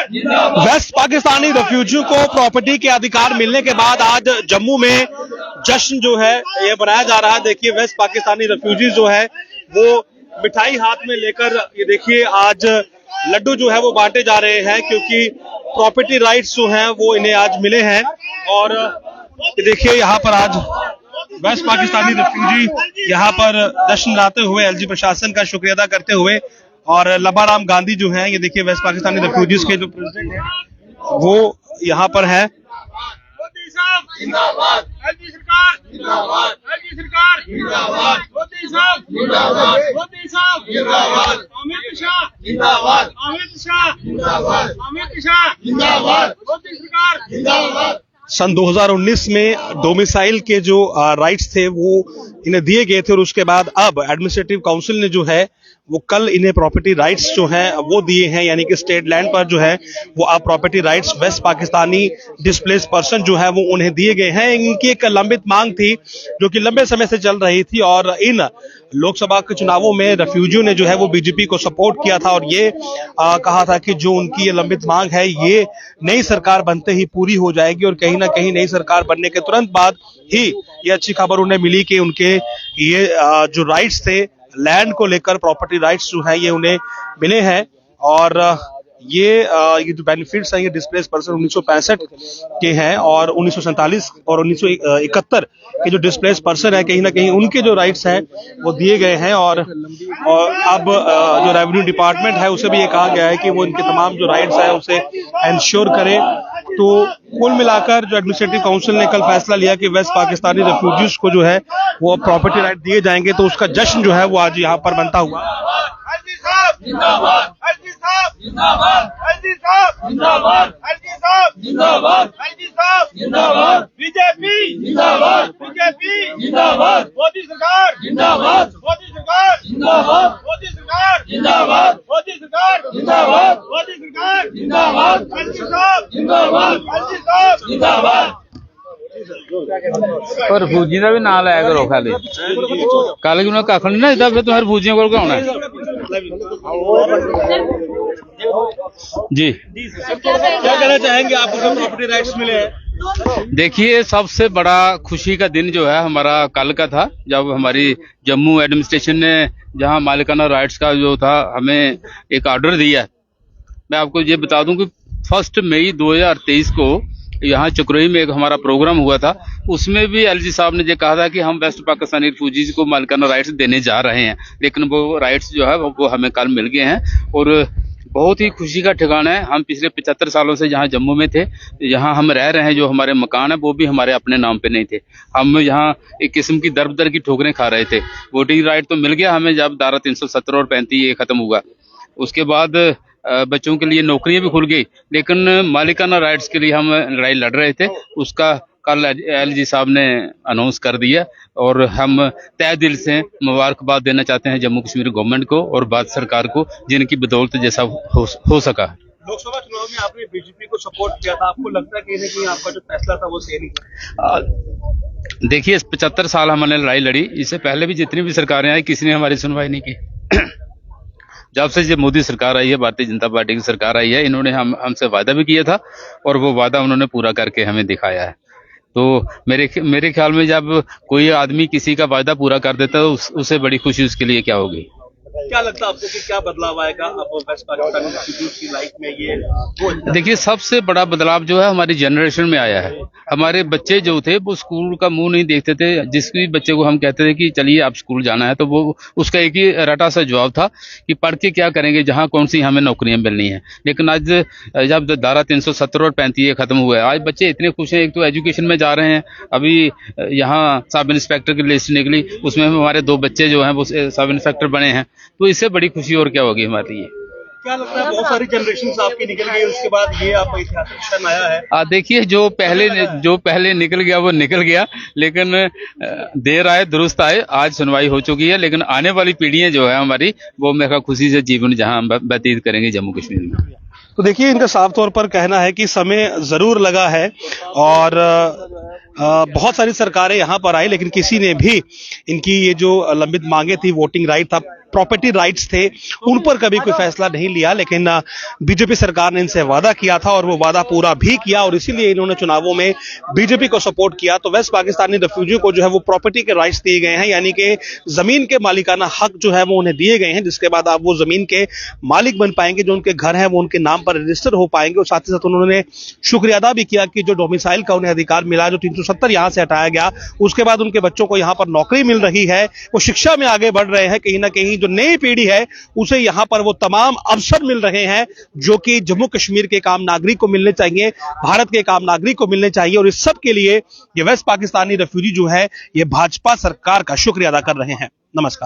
Waste Pakistani रेफ्यूजियों को property के अधिकार मिलने के बाद आज जम्मू में जश्न जो है ये मनाया जा रहा है। देखिए वेस्ट पाकिस्तानी रेफ्यूजीज जो है वो मिठाई हाथ में लेकर ये देखिए आज लड्डू जो है वो बांटे जा रहे हैं, क्योंकि प्रॉपर्टी राइट्स जो हैं वो इन्हें आज मिले हैं। और ये देखिए यहाँ पर आज वेस्ट पाकिस्तानी रेफ्यूजी यहाँ पर जश्न मनाते हुए एलजी प्रशासन का शुक्रिया अदा करते हुए, और लबाराम गांधी जो हैं ये देखिए वेस्ट पाकिस्तानी रेफ्यूजीज के जो प्रेसिडेंट हैं वो यहाँ पर है। जिंदाबाद एलजी सरकार, जिंदाबाद एलजी सरकार, जिंदाबाद मोदी साहब, जिंदाबाद मोदी साहब, जिंदाबाद अमित शाह, जिंदाबाद अमित शाह, जिंदाबाद अमित शाह, जिंदाबाद मोदी सरकार, जिंदाबाद। सन 2019 में डोमिसाइल के जो राइट्स थे वो इन्हें दिए गए थे, और उसके बाद अब एडमिनिस्ट्रेटिव काउंसिल ने जो है वो कल इन्हें प्रॉपर्टी राइट्स जो हैं वो दिए हैं, यानी कि स्टेट लैंड पर जो है वो अब property rights west Pakistani displace person जो है वो उन्हें दिए गए हैं। इनकी एक लंबित मांग थी जो कि लंबे समय से चल रही थी, और इन लोकसभा के चुनावों में रेफ्यूजियों ने जो है वो बीजेपी को सपोर्ट किया था, और ये कहा था कि जो उनकी ये लंबित मांग है ये नई सरकार बनते ही पूरी हो जाएगी, और कहीं ना कहीं नई सरकार बनने के तुरंत बाद ही ये अच्छी खबर उन्हें मिली कि उनके ये जो राइट्स थे लैंड को लेकर, प्रॉपर्टी राइट्स जो है ये उन्हें मिले हैं। और ये जो बेनिफिट्स हैं ये डिस्प्लेस पर्सन 1965 के हैं, और 1947 और 1971 के जो डिस्प्लेस पर्सन है कहीं ना कहीं उनके जो राइट्स हैं वो दिए गए हैं। और अब जो रेवेन्यू डिपार्टमेंट है उसे भी ये कहा गया है कि वो इनके तमाम जो राइट्स हैं उसे इंश्योर करे। तो कुल मिलाकर जो एडमिनिस्ट्रेटिव काउंसिल ने कल फैसला लिया कि वेस्ट पाकिस्तानी रेफ्यूजीज को जो है वो प्रॉपर्टी राइट दिए जाएंगे, तो उसका जश्न जो है वो आज यहाँ पर बनता हुआ। एलजी साहब जिंदाबाद, एलजी साहब जिंदाबाद, एलजी साहब जिंदाबाद, एलजी साहब जिंदाबाद, एलजी साहब जिंदाबाद, बीजेपी जिंदाबाद, बीजेपी जिंदाबाद, मोदी सरकार जिंदाबाद, मोदी सरकार जिंदाबाद, मोदी सरकार जिंदाबाद, मोदी सरकार जिंदाबाद, मोदी सरकार जिंदाबाद, एलजी साहब जिंदाबाद, एलजी साहब जिंदाबाद। पर फौजी का भी नाम लाया करो खाली कल कि कख नहीं ना दिता, फिर तुम फौजियों को आना जी। क्या कहना चाहेंगे, आपको प्रॉपर्टी राइट्स मिले हैं? देखिए सबसे बड़ा खुशी का दिन जो है हमारा कल का था, जब हमारी जम्मू एडमिनिस्ट्रेशन ने जहां मालिकाना राइट्स का जो था हमें एक ऑर्डर दिया। मैं आपको ये बता दूं कि 1 मई 2023 को यहाँ चक्रोई में एक हमारा प्रोग्राम हुआ था, उसमें भी एलजी साहब ने ये कहा था कि हम वेस्ट पाकिस्तानी रिफ्यूजीज को मालिकाना राइट्स देने जा रहे हैं, लेकिन वो राइट्स जो है वो हमें कल मिल गए हैं। और बहुत ही खुशी का ठिकाना है। हम पिछले 75 सालों से यहाँ जम्मू में थे, यहाँ हम रह रहे हैं, जो हमारे मकान है वो भी हमारे अपने नाम पे नहीं थे। हम यहाँ एक किस्म की दर बदर की ठोकरें खा रहे थे। वोटिंग राइट तो मिल गया हमें जब धारा 370 और 35 ये खत्म हुआ, उसके बाद बच्चों के लिए नौकरियां भी खुल गई, लेकिन मालिकाना राइट्स के लिए हम लड़ाई लड़ रहे थे। उसका कल एलजी साहब ने अनाउंस कर दिया, और हम तय दिल से मुबारकबाद देना चाहते हैं जम्मू कश्मीर गवर्नमेंट को और भारत सरकार को, जिनकी बदौलत जैसा हो सका। लोकसभा चुनाव में आपने बीजेपी को सपोर्ट किया था, आपको लगता है कि कहीं आपका जो फैसला था वो सही नहीं? देखिए 75 साल हमने लड़ाई लड़ी, इससे पहले भी जितनी भी सरकारें आई किसी ने हमारी सुनवाई नहीं की। जब से ये मोदी सरकार आई है, भारतीय जनता पार्टी की सरकार आई है, इन्होंने हमसे वादा भी किया था, और वो वादा उन्होंने पूरा करके हमें दिखाया है। तो मेरे ख्याल में जब कोई आदमी किसी का वादा पूरा कर देता है तो उससे बड़ी खुशी उसके लिए क्या होगी। क्या लगता है आपको कि क्या बदलाव आएगा अब वेस्ट पाकिस्तान की लाइफ में? ये देखिए सबसे बड़ा बदलाव जो है हमारी जनरेशन में आया है। हमारे बच्चे जो थे वो स्कूल का मुंह नहीं देखते थे। जिस भी बच्चे को हम कहते थे कि चलिए आप स्कूल जाना है, तो वो उसका एक ही रटा सा जवाब था कि पढ़ के क्या करेंगे, जहाँ कौन सी हमें नौकरियां मिलनी है। लेकिन आज जब धारा 370 और 35 खत्म हुआ है, आज बच्चे इतने खुश हैं। एक तो एजुकेशन में जा रहे हैं, अभी यहाँ सब इंस्पेक्टर की लिस्ट निकली, उसमें हमारे 2 बच्चे जो हैं वो सब इंस्पेक्टर बने हैं, तो इससे बड़ी खुशी और क्या होगी हमारे लिए। क्या लगता है, बहुत सारी जनरेशन आपकी निकल गई, उसके बाद ये आपका ऐतिहासिक क्षण आया है? देखिए जो पहले निकल गया वो निकल गया, लेकिन देर आए दुरुस्त आए। आज सुनवाई हो चुकी है, लेकिन आने वाली पीढ़ियां जो है हमारी, वो मेरा खुशी से जीवन जहां व्यतीत करेंगे जम्मू कश्मीर में। तो देखिए इनका साफ तौर पर कहना है कि समय जरूर लगा है, और बहुत सारी सरकारें यहाँ पर आई, लेकिन किसी ने भी इनकी ये जो लंबित मांगे थी, वोटिंग राइट था, प्रॉपर्टी राइट्स थे उन पर कभी कोई फैसला नहीं लिया, लेकिन बीजेपी सरकार ने इनसे वादा किया था और वो वादा पूरा भी किया और इसीलिए इन्होंने चुनावों में बीजेपी को सपोर्ट किया। तो वेस्ट पाकिस्तानी रेफ्यूजी को जो है वो प्रॉपर्टी के राइट्स दिए गए हैं, यानी कि जमीन के मालिकाना हक जो है वो उन्हें दिए गए हैं, जिसके बाद आप वो जमीन के मालिक बन पाएंगे, जो उनके घर हैं वो उनके नाम पर रजिस्टर हो पाएंगे। और साथ ही साथ उन्होंने शुक्रिया अदा भी किया कि जो डोमिसाइल का उन्हें अधिकार मिला, जो 370 यहां से हटाया गया, उसके बाद उनके बच्चों को यहां पर नौकरी मिल रही है, वो शिक्षा में आगे बढ़ रहे हैं, कहीं ना कहीं जो नई पीढ़ी है उसे यहां पर वो तमाम अवसर मिल रहे हैं जो कि जम्मू कश्मीर के आम नागरिक को मिलने चाहिए, भारत के आम नागरिक को मिलने चाहिए। और इस सब के लिए ये वेस्ट पाकिस्तानी रेफ्यूजी जो है ये भाजपा सरकार का शुक्रिया अदा कर रहे हैं। नमस्कार।